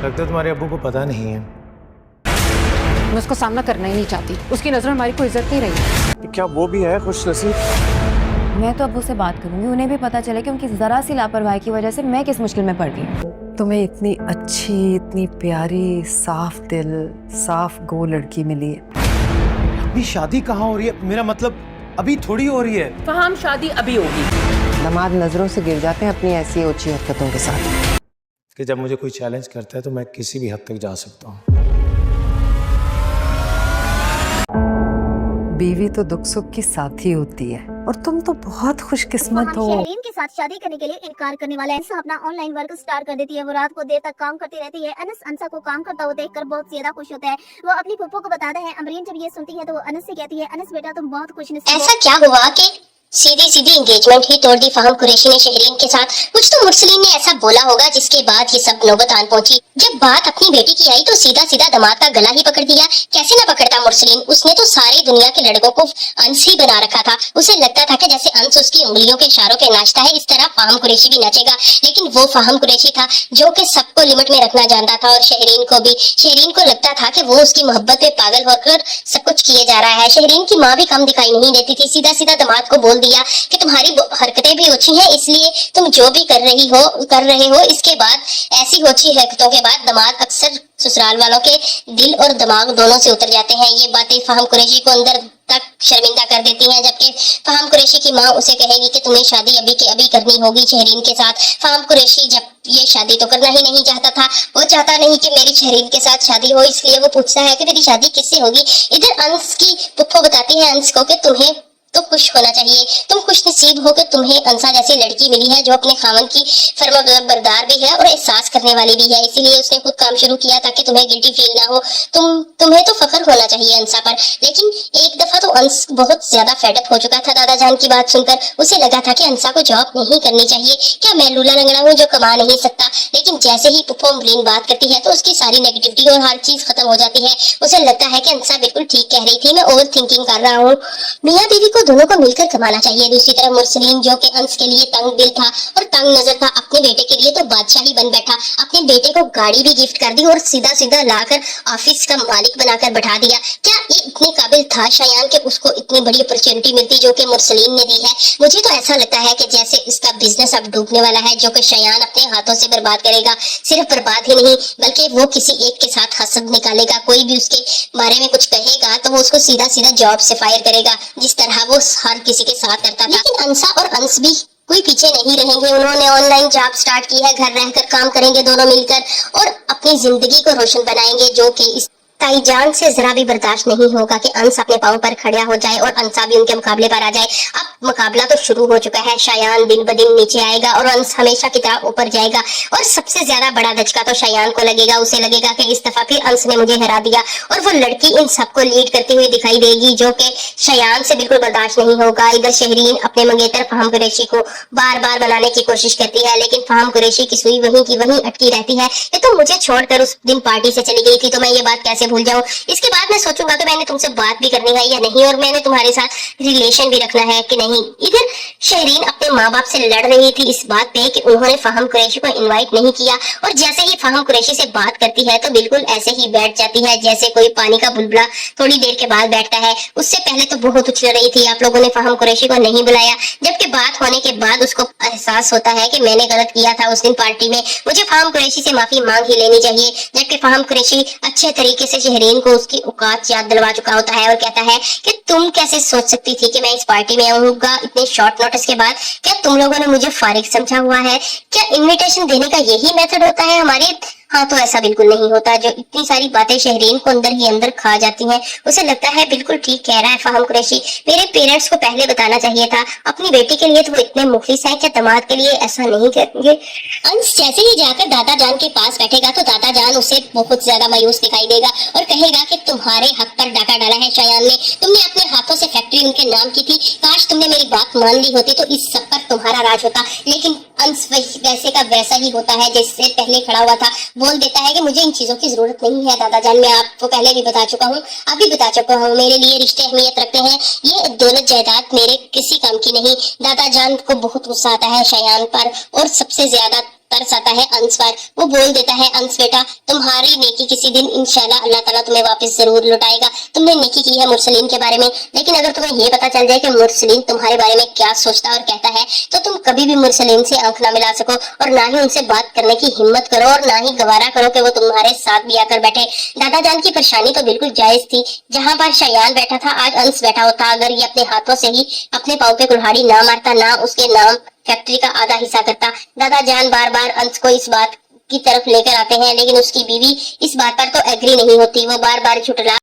लगता है तुम्हारे अब्बू को पता नहीं है। मैं उसको सामना करना ही नहीं चाहती। उसकी नजर में हमारी कोई इज्जत नहीं रही। क्या वो भी है खुश नसीब? मैं तो अब्बू से बात करूंगी, उन्हें भी पता चले कि उनकी जरा सी लापरवाही की वजह से मैं किस मुश्किल में पड़ गई। तुम्हें इतनी अच्छी, इतनी प्यारी, साफ दिल, साफ गो लड़की मिली है। अभी शादी कहाँ हो रही है? मेरा मतलब अभी थोड़ी हो रही है। फहाम शादी अभी होगी। दामाद नजरों से गिर जाते हैं अपनी ऐसी ऊंची हरकतों के साथ कि जब मुझे कोई चैलेंज करता है तो मैं किसी भी हद तक जा सकता हूँ। बीवी तो दुख सुख की साथी होती है और तुम तो बहुत खुशकिस्मत हो। शहरीन के साथ शादी करने के लिए इनकार करने वाला अनसा अपना ऑनलाइन वर्क स्टार्ट कर देती है। वो रात को देर तक काम करती रहती है। अनस अनसा को काम करता हुआ देखकर बहुत ज्यादा खुश होता है। वो अपनी फुप्पो को बताता है। अमरीन जब ये सुनती है तो वो अनस से कहती है, अनस बेटा तुम बहुत खुशनसीब हो। ऐसा क्या हुआ कि सीधी सीधी एंगेजमेंट ही तोड़ दी फहम कुरैशी ने शहरीन के साथ? कुछ तो मुरसलीन ने ऐसा बोला होगा जिसके बाद ये सब नौबत आन पहुंची। जब बात अपनी बेटी की आई तो सीधा सीधा दामाद का गला ही पकड़ दिया। कैसे ना पकड़ता मुरसलीन, उसने तो सारी दुनिया के लड़कों को अंस ही बना रखा था। उसे लगता था कि जैसे अंस उसकी उंगलियों के इशारों पे नाचता है, इस तरह फहम कुरैशी भी नाचेगा। लेकिन वो फहम कुरैशी था जो कि सबको लिमिट में रखना जानता था, और शहरीन को भी। शहरीन को लगता था कि वो उसकी मोहब्बत पे पागल होकर सब कुछ किए जा रहा है। शहरीन की माँ भी कम दिखाई नहीं देती थी। सीधा सीधा दामाद को बोल दिया कि तुम्हारी हरकतें भी ओछी हैं, इसलिए तुम जो भी कर रहे हो इसके बाद ऐसी ओछी हरकतों के बाद दामाद अक्सर ससुराल वालों के दिल और दिमाग दोनों से उतर जाते हैं। ये बातें फहम कुरैशी को अंदर तक शर्मिंदा कर देती हैं। जबकि फहम कुरैशी की माँ उसे कहेगी कि तुम्हें शादी अभी के अभी करनी होगी शहरीन के साथ। फहम कुरैशी जब ये शादी तो करना ही नहीं चाहता था, वो चाहता नहीं कि मेरी शहरीन के साथ शादी हो, इसलिए वो पूछता है कि मेरी शादी किससे होगी। इधर अंस की पुप्पो बताती है अंस को कि तुम्हें तो खुश होना चाहिए, तुम खुश नसीब हो कि तुम्हें अंसा जैसी लड़की मिली है जो अपने खामन की फर्माबरदार भी है और एहसास करने वाली भी है। इसीलिए उसने खुद काम शुरू किया ताकि तुम्हें गिल्टी फील ना हो। तुम्हें तो फख्र होना चाहिए अंसा पर। लेकिन एक दफा तो अंस बहुत ज्यादा फेडअप हो चुका था दादा जान की बात सुनकर। उसे लगा था कि अंसा को जॉब नहीं करनी चाहिए। क्या मैं लूला लंगड़ा हूँ जो कमा नहीं सकता? लेकिन जैसे ही पुप्पो अमरीन बात करती है तो उसकी सारी नेगेटिविटी और हर चीज खत्म हो जाती है। उसे लगता है कि अंसा बिल्कुल ठीक कह रही थी, मैं ओवर थिंकिंग कर रहा हूँ। मियाँ बीवी को दोनों को मिलकर कमाना चाहिए। दूसरी तरफ मुरसलीन जो कि अंस के लिए तंग दिल था और तंग नजर था, अपने बेटे के लिए तो बादशाह ही बन बैठा। अपने बेटे को गाड़ी भी गिफ्ट कर दी और सीधा सीधा लाकर ऑफिस का मालिक बनाकर बैठा दिया। क्या ये इतने काबिल था शयान कि उसको इतनी बड़ी अपॉर्चुनिटी मिलती जो कि मुरसलीन ने दी है? मुझे तो ऐसा लगता है कि जैसे इसका बिजनेस अब डूबने वाला है, जो कि शयान अपने हाथों से बर्बाद करेगा। सिर्फ बर्बाद ही नहीं बल्कि वो किसी एक के साथ हसद निकालेगा। कोई भी उसके बारे में कुछ कहेगा तो वो उसको सीधा सीधा जॉब से फायर करेगा, जिस तरह वो हर किसी के साथ करता था। लेकिन अंसा और अंस भी कोई पीछे नहीं रहेंगे। उन्होंने ऑनलाइन जॉब स्टार्ट की है, घर रहकर काम करेंगे दोनों मिलकर और अपनी जिंदगी को रोशन बनाएंगे, जो कि इस ताईजान से जरा भी बर्दाश्त नहीं होगा कि अंस अपने पांव पर खड़ा हो जाए और अंसा भी उनके मुकाबले पर आ जाए। अब मुकाबला तो शुरू हो चुका है। शयान दिन ब दिन नीचे आएगा और अंस हमेशा की तरह ऊपर जाएगा। और सबसे ज्यादा बड़ा धचका तो शयान को लगेगा। उसे लगेगा कि इस दफा फिर अंस ने मुझे हरा दिया, और वो लड़की इन सबको लीड करती हुई दिखाई देगी, जो कि शयान से बिल्कुल बर्दाश्त नहीं होगा। इधर शहरीन अपने मंगेतर फहम कुरैशी को बार बार बनाने की कोशिश करती है, लेकिन फहम कुरैशी की सुई वहीं की वहीं अटकी रहती है। ये तो मुझे छोड़कर उस दिन पार्टी से चली गई थी, तो मैं ये बात कैसे भूल जाऊं? इसके बाद मैं सोचूंगा कि मैंने तुमसे बात भी करनी है या नहीं, और मैंने तुम्हारे साथ रिलेशन भी रखना है कि नहीं। इधर शहरीन अपने माँ बाप से लड़ रही थी इस बात पे कि उन्होंने फहम कुरैशी को इनवाइट नहीं किया, और जैसे ही फहम कुरैशी से बात करती है तो बिल्कुल ऐसे ही बैठ जाती है जैसे कोई पानी का बुलबुला थोड़ी देर के बाद बैठता है। उससे पहले तो बहुत उछल रही थी, आप लोगों ने फहम कुरैशी को नहीं बुलाया, जबकि बात होने के बाद उसको एहसास होता है कि मैंने गलत किया था उस दिन पार्टी में, मुझे फहम कुरैशी से माफी मांग ही लेनी चाहिए। जबकि फहम कुरैशी अच्छे तरीके से शहरीन को उसकी औकात याद दिलवा चुका होता है और कहता है कि तुम कैसे सोच सकती थी कि मैं इस पार्टी में आऊंगा इतने शॉर्ट नोटिस के बाद? क्या तुम लोगों ने मुझे फारिग समझा हुआ है? क्या इनविटेशन देने का यही मेथड होता है हमारे? हाँ, तो ऐसा बिल्कुल नहीं होता। जो इतनी सारी बातें शहरीन को अंदर ही अंदर खा जाती हैं। उसे लगता है बिल्कुल ठीक कह रहा है फहम कुरैशी, मेरे पेरेंट्स को पहले बताना चाहिए था। अपनी बेटी के लिए तो वो इतने मुखलिस हैं, क्या दामाद के लिए ऐसा नहीं करेंगे? अंश जैसे ही जाकर दादा जान के पास बैठेगा तो दादा जान उसे बहुत ज्यादा मायूस दिखाई देगा और कहेगा कि तुम्हारे हक पर डाका डाला है शयान ने, तुमने अपने हाथों से फैक्ट्री उनके नाम की थी, काश तुमने मेरी बात मान ली होती तो इस सब पर तुम्हारा राज होता। लेकिन अंश वैसे का वैसा ही होता है जिससे पहले खड़ा हुआ था। बोल देता है कि मुझे इन चीजों की जरूरत नहीं है दादा जान, मैं आपको पहले भी बता चुका हूँ, अभी बता चुका हूँ, मेरे लिए रिश्ते अहमियत रखते हैं, ये दौलत जायदाद मेरे किसी काम की नहीं। दादा जान को बहुत गुस्सा आता है शयान पर, और सबसे ज्यादा तरस आता है अंश पर। वो बोल देता है, अंश बेटा तुम्हारी नेकी किसी दिन इंशाल्लाह अल्लाह ताला तुम्हें वापस जरूर लौटाएगा। तुमने नेकी की है मुरसलीन के बारे में, लेकिन अगर तुम्हें ये पता चल जाए कि मुरसलीन तुम्हारे बारे में क्या सोचता और कहता है तो तुम कभी भी मुरसलीन से आंख ना मिला सको और ना ही उनसे बात करने की हिम्मत करो और ना ही गवारा करो कि वो तुम्हारे साथ भी आकर बैठे। दादा जान की परेशानी तो बिल्कुल जायज थी। जहाँ पर शयान बैठा था आज अंश बैठा होता। अगर ये अपने हाथों से ही अपने पाँव पे कुल्हाड़ी ना मारता, ना उसके नाम फैक्ट्री का आधा हिस्सा करता। दादा जान बार बार अंश को इस बात की तरफ लेकर आते हैं, लेकिन उसकी बीवी इस बात पर तो एग्री नहीं होती। वो बार बार झुठला